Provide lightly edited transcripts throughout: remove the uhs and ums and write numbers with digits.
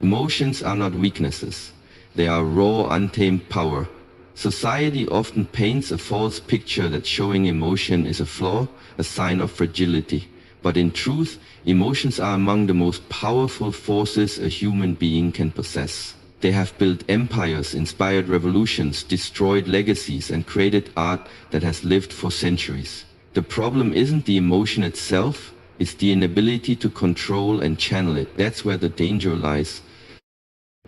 Emotions are not weaknesses. They are raw, untamed power. Society often paints a false picture that showing emotion is a flaw, a sign of fragility. But in truth, emotions are among the most powerful forces a human being can possess. They have built empires, inspired revolutions, destroyed legacies, and created art that has lived for centuries. The problem isn't the emotion itself, it's the inability to control and channel it. That's where the danger lies.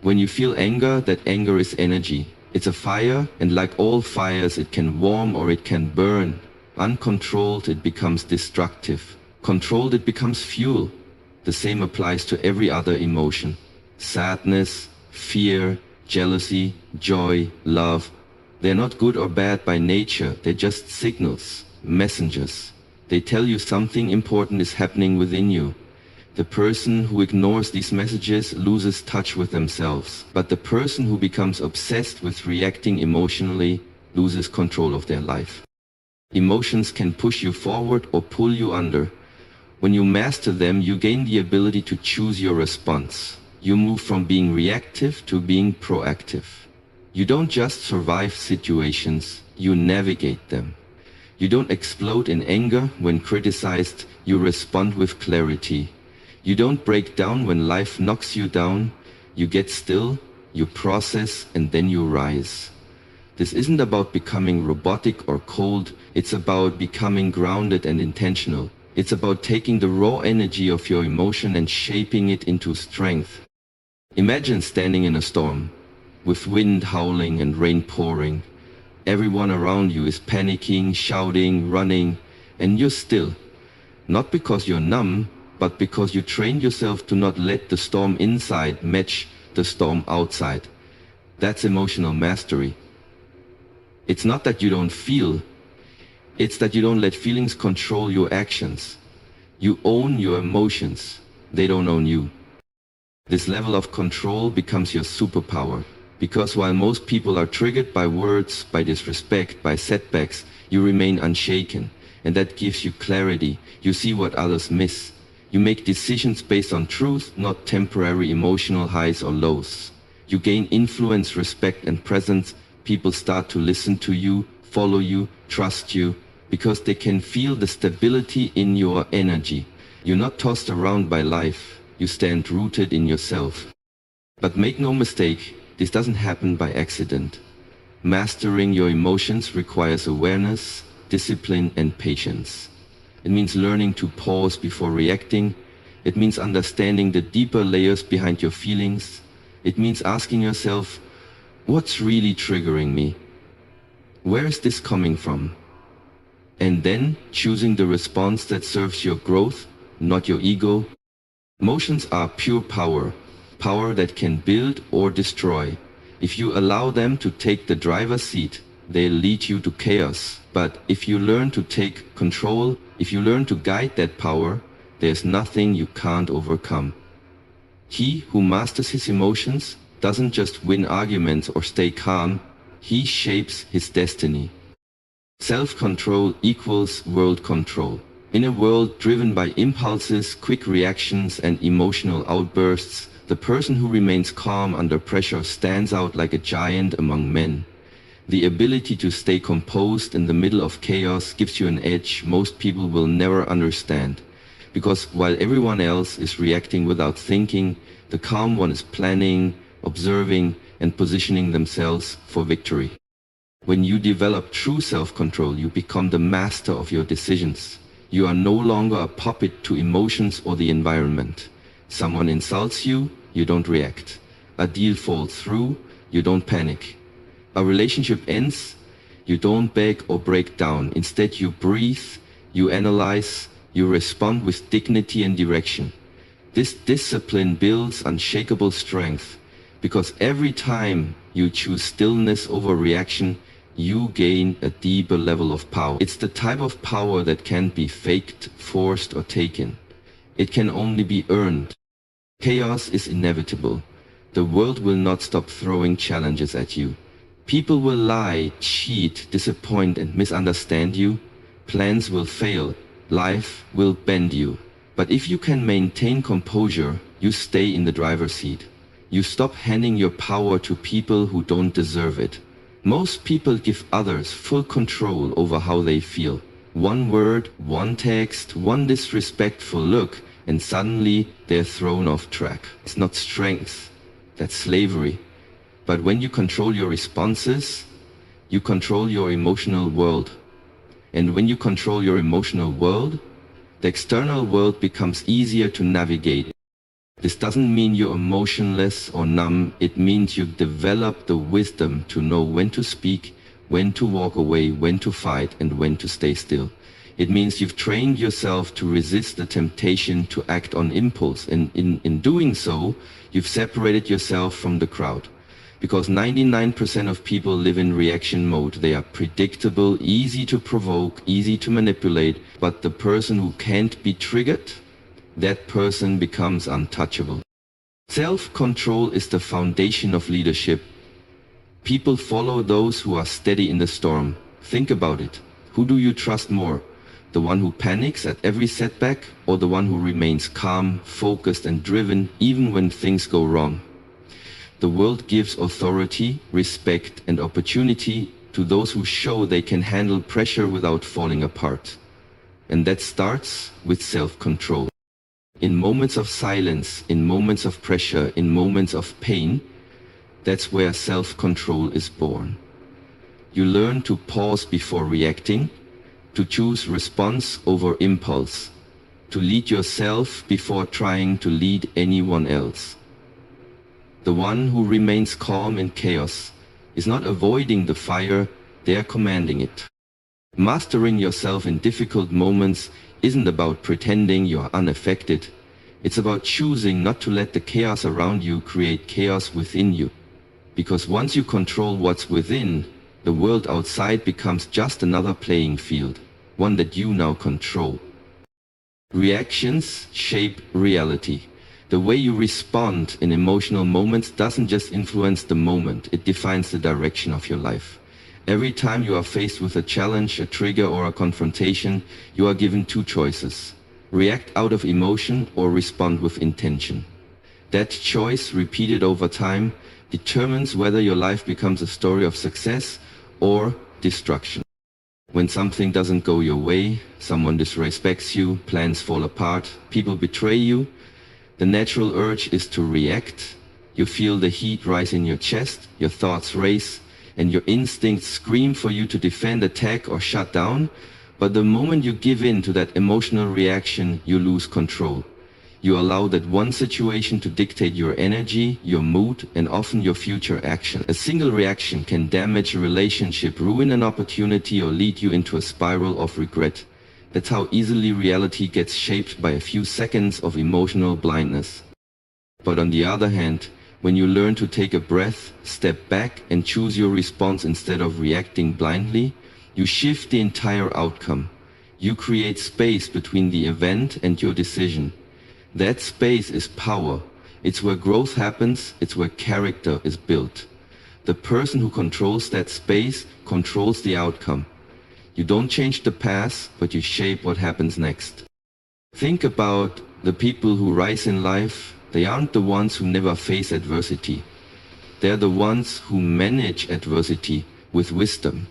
When you feel anger, that anger is energy. It's a fire, and like all fires, it can warm or it can burn. Uncontrolled, it becomes destructive. Controlled, it becomes fuel. The same applies to every other emotion. Sadness, fear, jealousy, joy, love. They're not good or bad by nature, they're just signals, messengers. They tell you something important is happening within you. The person who ignores these messages loses touch with themselves, but the person who becomes obsessed with reacting emotionally loses control of their life. Emotions can push you forward or pull you under. When you master them, you gain the ability to choose your response. You move from being reactive to being proactive. You don't just survive situations, you navigate them. You don't explode in anger when criticized, you respond with clarity. You don't break down when life knocks you down, you get still, you process, and then you rise. This isn't about becoming robotic or cold, it's about becoming grounded and intentional. It's about taking the raw energy of your emotion and shaping it into strength. Imagine standing in a storm, with wind howling and rain pouring. Everyone around you is panicking, shouting, running, and you're still. Not because you're numb, but because you trained yourself to not let the storm inside match the storm outside. That's emotional mastery. It's not that you don't feel, it's that you don't let feelings control your actions. You own your emotions, they don't own you. This level of control becomes your superpower. Because while most people are triggered by words, by disrespect, by setbacks, you remain unshaken. And that gives you clarity. You see what others miss. You make decisions based on truth, not temporary emotional highs or lows. You gain influence, respect, and presence. People start to listen to you, follow you, trust you, because they can feel the stability in your energy. You're not tossed around by life. You stand rooted in yourself. But make no mistake, this doesn't happen by accident. Mastering your emotions requires awareness, discipline, and patience. It means learning to pause before reacting. It means understanding the deeper layers behind your feelings. It means asking yourself, what's really triggering me? Where is this coming from? And then choosing the response that serves your growth, not your ego. Emotions are pure power. Power that can build or destroy. If you allow them to take the driver's seat, they'll lead you to chaos. But if you learn to take control, if you learn to guide that power, there's nothing you can't overcome. He who masters his emotions doesn't just win arguments or stay calm, he shapes his destiny. Self-control equals world control. In a world driven by impulses, quick reactions, and emotional outbursts, the person who remains calm under pressure stands out like a giant among men. The ability to stay composed in the middle of chaos gives you an edge most people will never understand. Because while everyone else is reacting without thinking, the calm one is planning, observing, and positioning themselves for victory. When you develop true self-control, you become the master of your decisions. You are no longer a puppet to emotions or the environment. Someone insults you, you don't react. A deal falls through, you don't panic. A relationship ends, you don't beg or break down. Instead, you breathe, you analyze, you respond with dignity and direction. This discipline builds unshakable strength, because every time you choose stillness over reaction, you gain a deeper level of power. It's the type of power that can't be faked, forced, or taken. It can only be earned. Chaos is inevitable. The world will not stop throwing challenges at you. People will lie, cheat, disappoint, and misunderstand you. Plans will fail. Life will bend you. But if you can maintain composure, you stay in the driver's seat. You stop handing your power to people who don't deserve it. Most people give others full control over how they feel. One word, one text, one disrespectful look, and suddenly they're thrown off track. It's not strength, that's slavery. But when you control your responses, you control your emotional world. And when you control your emotional world, the external world becomes easier to navigate. This doesn't mean you're emotionless or numb. It means you've developed the wisdom to know when to speak, when to walk away, when to fight, and when to stay still. It means you've trained yourself to resist the temptation to act on impulse, and in doing so, you've separated yourself from the crowd. Because 99% of people live in reaction mode. They are predictable, easy to provoke, easy to manipulate, but the person who can't be triggered, that person becomes untouchable. Self-control is the foundation of leadership. People follow those who are steady in the storm. Think about it. Who do you trust more? The one who panics at every setback, or the one who remains calm, focused and driven even when things go wrong? The world gives authority, respect and opportunity to those who show they can handle pressure without falling apart. And that starts with self-control. In moments of silence, in moments of pressure, in moments of pain, that's where self-control is born. You learn to pause before reacting, to choose response over impulse, to lead yourself before trying to lead anyone else. The one who remains calm in chaos is not avoiding the fire, they are commanding it. Mastering yourself in difficult moments isn't about pretending you are unaffected. It's about choosing not to let the chaos around you create chaos within you. Because once you control what's within, the world outside becomes just another playing field, one that you now control. Reactions shape reality. The way you respond in emotional moments doesn't just influence the moment, it defines the direction of your life. Every time you are faced with a challenge, a trigger or a confrontation, you are given two choices. React out of emotion or respond with intention. That choice, repeated over time, determines whether your life becomes a story of success or destruction. When something doesn't go your way, someone disrespects you, plans fall apart, people betray you, the natural urge is to react. You feel the heat rise in your chest, your thoughts race, and your instincts scream for you to defend, attack, or shut down. But the moment you give in to that emotional reaction, you lose control. You allow that one situation to dictate your energy, your mood, and often your future action. A single reaction can damage a relationship, ruin an opportunity, or lead you into a spiral of regret. That's how easily reality gets shaped by a few seconds of emotional blindness. But on the other hand, when you learn to take a breath, step back, and choose your response instead of reacting blindly, you shift the entire outcome. You create space between the event and your decision. That space is power. It's where growth happens, it's where character is built. The person who controls that space controls the outcome. You don't change the past, but you shape what happens next. Think about the people who rise in life. They aren't the ones who never face adversity. They're the ones who manage adversity with wisdom.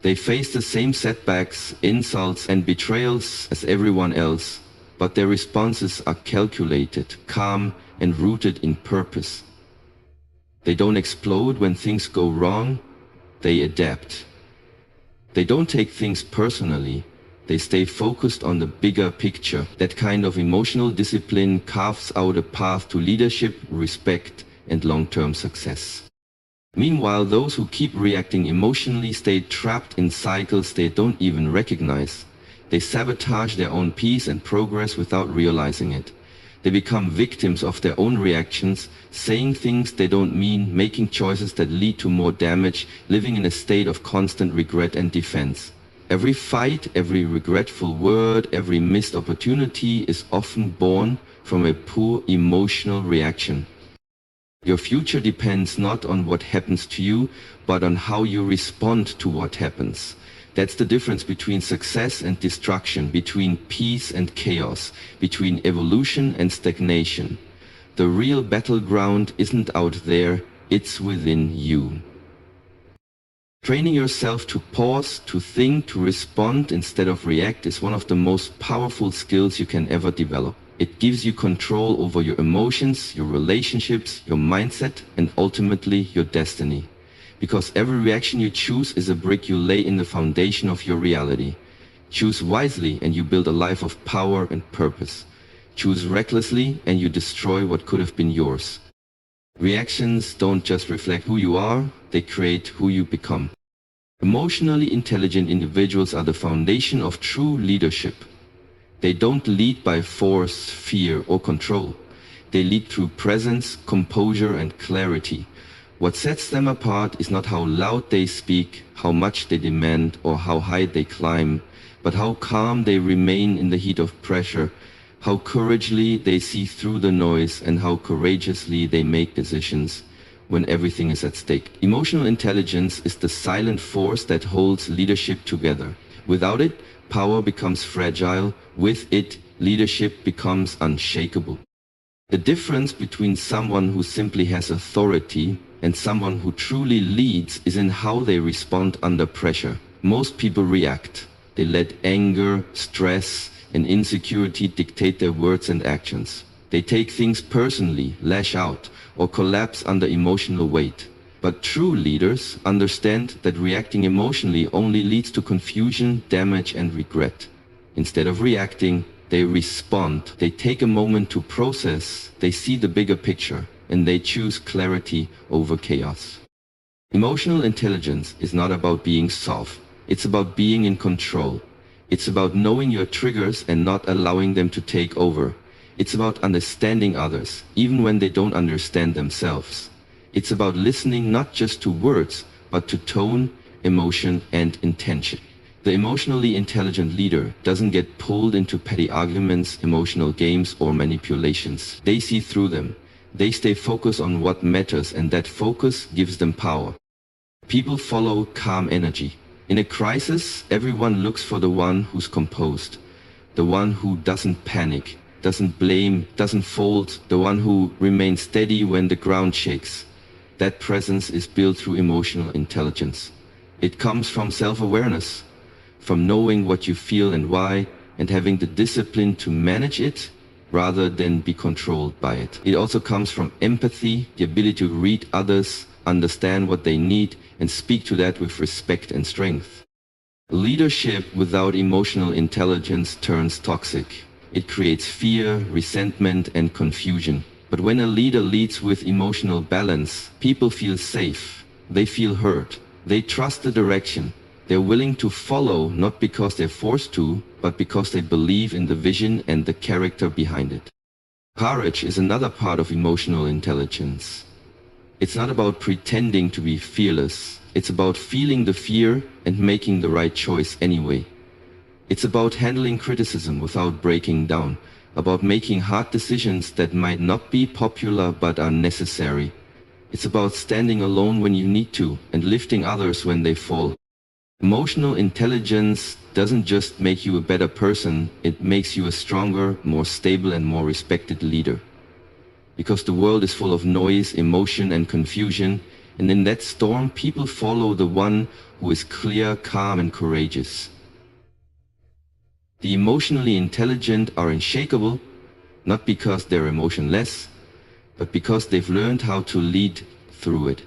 They face the same setbacks, insults, and betrayals as everyone else, but their responses are calculated, calm, and rooted in purpose. They don't explode when things go wrong, they adapt. They don't take things personally, they stay focused on the bigger picture. That kind of emotional discipline carves out a path to leadership, respect, and long-term success. Meanwhile, those who keep reacting emotionally stay trapped in cycles they don't even recognize. They sabotage their own peace and progress without realizing it. They become victims of their own reactions, saying things they don't mean, making choices that lead to more damage, living in a state of constant regret and defense. Every fight, every regretful word, every missed opportunity is often born from a poor emotional reaction. Your future depends not on what happens to you, but on how you respond to what happens. That's the difference between success and destruction, between peace and chaos, between evolution and stagnation. The real battleground isn't out there, it's within you. Training yourself to pause, to think, to respond instead of react is one of the most powerful skills you can ever develop. It gives you control over your emotions, your relationships, your mindset, and ultimately your destiny. Because every reaction you choose is a brick you lay in the foundation of your reality. Choose wisely and you build a life of power and purpose. Choose recklessly and you destroy what could have been yours. Reactions don't just reflect who you are, they create who you become. Emotionally intelligent individuals are the foundation of true leadership. They don't lead by force, fear, or control. They lead through presence, composure, and clarity. What sets them apart is not how loud they speak, how much they demand, or how high they climb, but how calm they remain in the heat of pressure, how courageously they see through the noise, and how courageously they make decisions when everything is at stake. Emotional intelligence is the silent force that holds leadership together. Without it, power becomes fragile. With it, leadership becomes unshakable. The difference between someone who simply has authority and someone who truly leads is in how they respond under pressure. Most people react. They let anger, stress, and insecurity dictate their words and actions. They take things personally, lash out, or collapse under emotional weight. But true leaders understand that reacting emotionally only leads to confusion, damage, and regret. Instead of reacting, they respond. They take a moment to process. They see the bigger picture, and they choose clarity over chaos. Emotional intelligence is not about being soft. It's about being in control. It's about knowing your triggers and not allowing them to take over. It's about understanding others, even when they don't understand themselves. It's about listening not just to words, but to tone, emotion, and intention. The emotionally intelligent leader doesn't get pulled into petty arguments, emotional games, or manipulations. They see through them. They stay focused on what matters, and that focus gives them power. People follow calm energy. In a crisis, everyone looks for the one who's composed, the one who doesn't panic, doesn't blame, doesn't fold, the one who remains steady when the ground shakes. That presence is built through emotional intelligence. It comes from self-awareness, from knowing what you feel and why, and having the discipline to manage it rather than be controlled by it. It also comes from empathy, the ability to read others, understand what they need, and speak to that with respect and strength. Leadership without emotional intelligence turns toxic. It creates fear, resentment, and confusion. But when a leader leads with emotional balance, people feel safe. They feel heard. They trust the direction. They're willing to follow not because they're forced to, but because they believe in the vision and the character behind it. Courage is another part of emotional intelligence. It's not about pretending to be fearless. It's about feeling the fear and making the right choice anyway. It's about handling criticism without breaking down, about making hard decisions that might not be popular but are necessary. It's about standing alone when you need to and lifting others when they fall. Emotional intelligence doesn't just make you a better person, it makes you a stronger, more stable, and more respected leader. Because the world is full of noise, emotion, and confusion, and in that storm people follow the one who is clear, calm, and courageous. The emotionally intelligent are unshakable, not because they're emotionless, but because they've learned how to lead through it.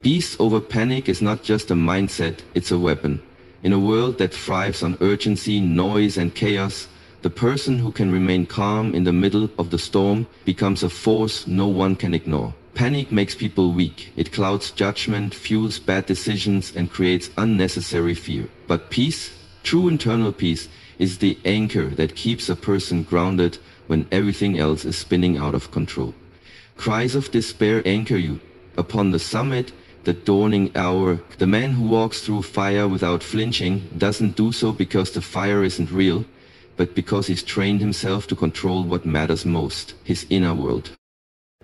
Peace over panic is not just a mindset, it's a weapon. In a world that thrives on urgency, noise, and chaos, the person who can remain calm in the middle of the storm becomes a force no one can ignore. Panic makes people weak. It clouds judgment, fuels bad decisions, and creates unnecessary fear. But peace, true internal peace, is the anchor that keeps a person grounded when everything else is spinning out of control. Cries of despair anchor you. Upon the summit, the dawning hour, the man who walks through fire without flinching doesn't do so because the fire isn't real, but because he's trained himself to control what matters most, his inner world.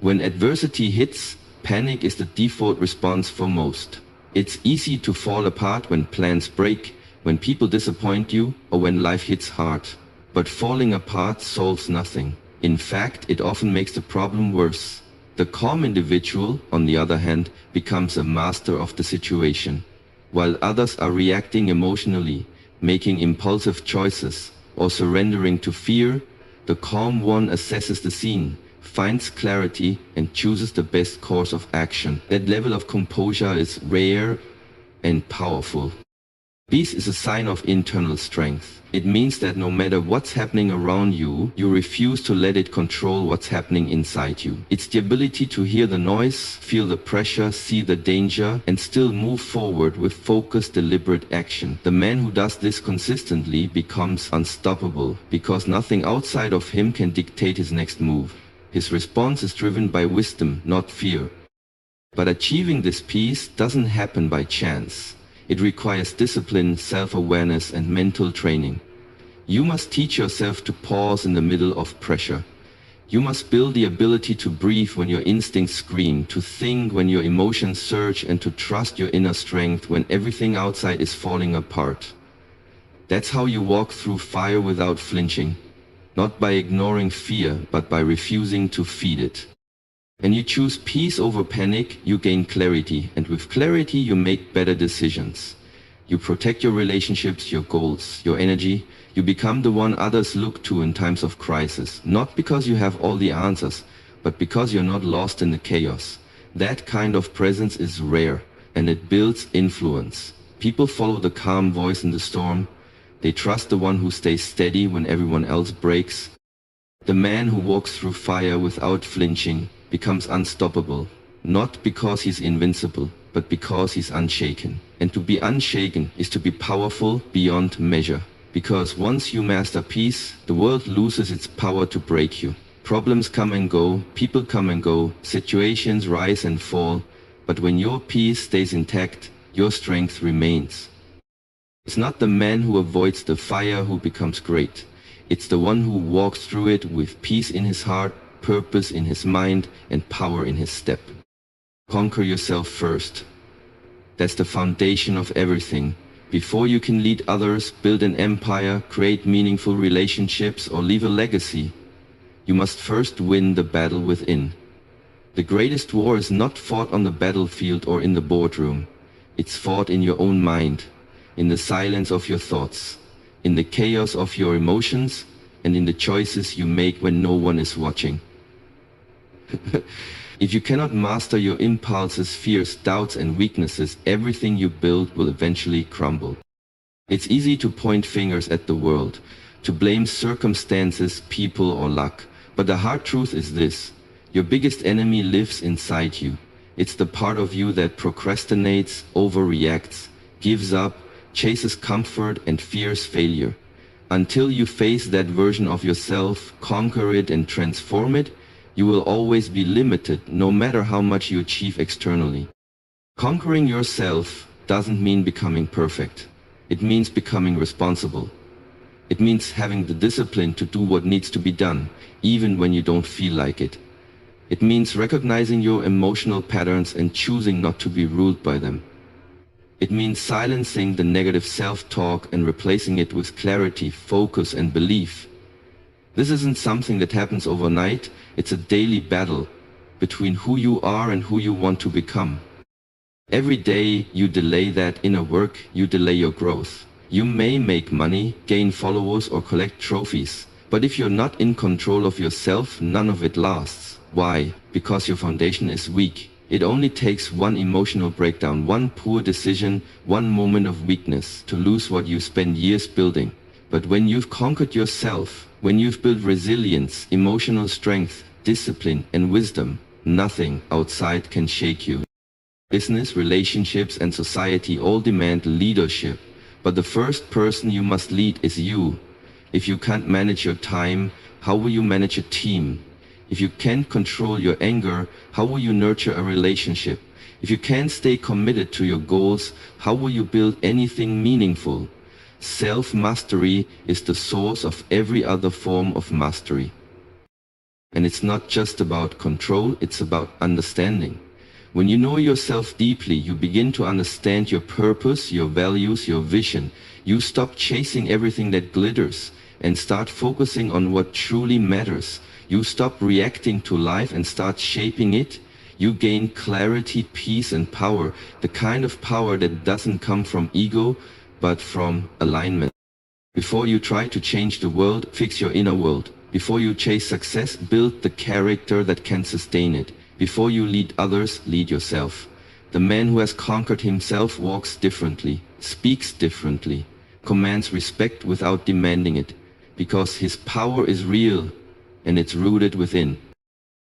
When adversity hits, panic is the default response for most. It's easy to fall apart when plans break, when people disappoint you, or when life hits hard. But falling apart solves nothing. In fact, it often makes the problem worse. The calm individual, on the other hand, becomes a master of the situation. While others are reacting emotionally, making impulsive choices, or surrendering to fear, the calm one assesses the scene, finds clarity, and chooses the best course of action. That level of composure is rare and powerful. Peace is a sign of internal strength. It means that no matter what's happening around you, you refuse to let it control what's happening inside you. It's the ability to hear the noise, feel the pressure, see the danger, and still move forward with focused, deliberate action. The man who does this consistently becomes unstoppable, because nothing outside of him can dictate his next move. His response is driven by wisdom, not fear. But achieving this peace doesn't happen by chance. It requires discipline, self-awareness, and mental training. You must teach yourself to pause in the middle of pressure. You must build the ability to breathe when your instincts scream, to think when your emotions surge, and to trust your inner strength when everything outside is falling apart. That's how you walk through fire without flinching, not by ignoring fear, but by refusing to feed it. When you choose peace over panic, you gain clarity, and with clarity you make better decisions. You protect your relationships, your goals, your energy. You become the one others look to in times of crisis, not because you have all the answers, but because you're not lost in the chaos. That kind of presence is rare, and it builds influence. People follow the calm voice in the storm. They trust the one who stays steady when everyone else breaks. The man who walks through fire without flinching becomes unstoppable, not because he's invincible, but because he's unshaken. And to be unshaken is to be powerful beyond measure. Because once you master peace, the world loses its power to break you. Problems come and go, people come and go, situations rise and fall, but when your peace stays intact, your strength remains. It's not the man who avoids the fire who becomes great. It's the one who walks through it with peace in his heart, purpose in his mind, and power in his step. Conquer yourself first. That's the foundation of everything. Before you can lead others, build an empire, create meaningful relationships, or leave a legacy, you must first win the battle within. The greatest war is not fought on the battlefield or in the boardroom. It's fought in your own mind, in the silence of your thoughts, in the chaos of your emotions, and in the choices you make when no one is watching. If you cannot master your impulses, fears, doubts, and weaknesses, everything you build will eventually crumble. It's easy to point fingers at the world, to blame circumstances, people, or luck. But the hard truth is this: your biggest enemy lives inside you. It's the part of you that procrastinates, overreacts, gives up, chases comfort, and fears failure. Until you face that version of yourself, conquer it, and transform it, you will always be limited, no matter how much you achieve externally. Conquering yourself doesn't mean becoming perfect. It means becoming responsible. It means having the discipline to do what needs to be done, even when you don't feel like it. It means recognizing your emotional patterns and choosing not to be ruled by them. It means silencing the negative self-talk and replacing it with clarity, focus, and belief. This isn't something that happens overnight. It's a daily battle between who you are and who you want to become. Every day you delay that inner work, you delay your growth. You may make money, gain followers, or collect trophies, but if you're not in control of yourself, none of it lasts. Why? Because your foundation is weak. It only takes one emotional breakdown, one poor decision, one moment of weakness to lose what you spent years building. But when you've conquered yourself, when you've built resilience, emotional strength, discipline, and wisdom, nothing outside can shake you. Business, relationships, and society all demand leadership, but the first person you must lead is you. If you can't manage your time, how will you manage a team? If you can't control your anger, how will you nurture a relationship? If you can't stay committed to your goals, how will you build anything meaningful? Self-mastery is the source of every other form of mastery. And it's not just about control, it's about understanding. When you know yourself deeply, you begin to understand your purpose, your values, your vision. You stop chasing everything that glitters and start focusing on what truly matters. You stop reacting to life and start shaping it. You gain clarity, peace, and power, the kind of power that doesn't come from ego, but from alignment. Before you try to change the world, fix your inner world. Before you chase success, build the character that can sustain it. Before you lead others, lead yourself. The man who has conquered himself walks differently, speaks differently, commands respect without demanding it, because his power is real and it's rooted within.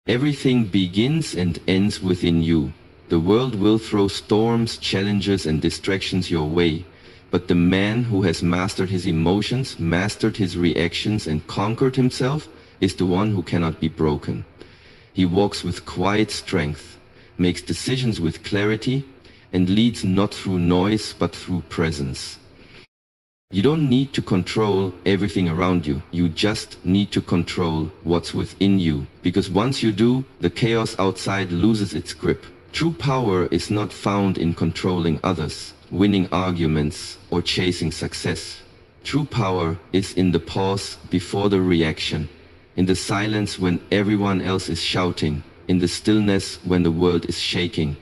Everything begins and ends within you. The world will throw storms, challenges, and distractions your way. But the man who has mastered his emotions, mastered his reactions, and conquered himself is the one who cannot be broken. He walks with quiet strength, makes decisions with clarity, and leads not through noise but through presence. You don't need to control everything around you. You just need to control what's within you. Because once you do, the chaos outside loses its grip. True power is not found in controlling others, winning arguments, or chasing success. True power is in the pause before the reaction, in the silence when everyone else is shouting, in the stillness when the world is shaking.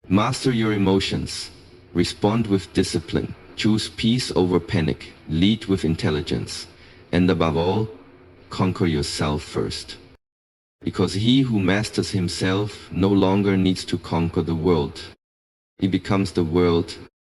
Master your emotions. Respond with discipline. Choose peace over panic. Lead with intelligence. And above all, conquer yourself first. Because he who masters himself no longer needs to conquer the world. He becomes the world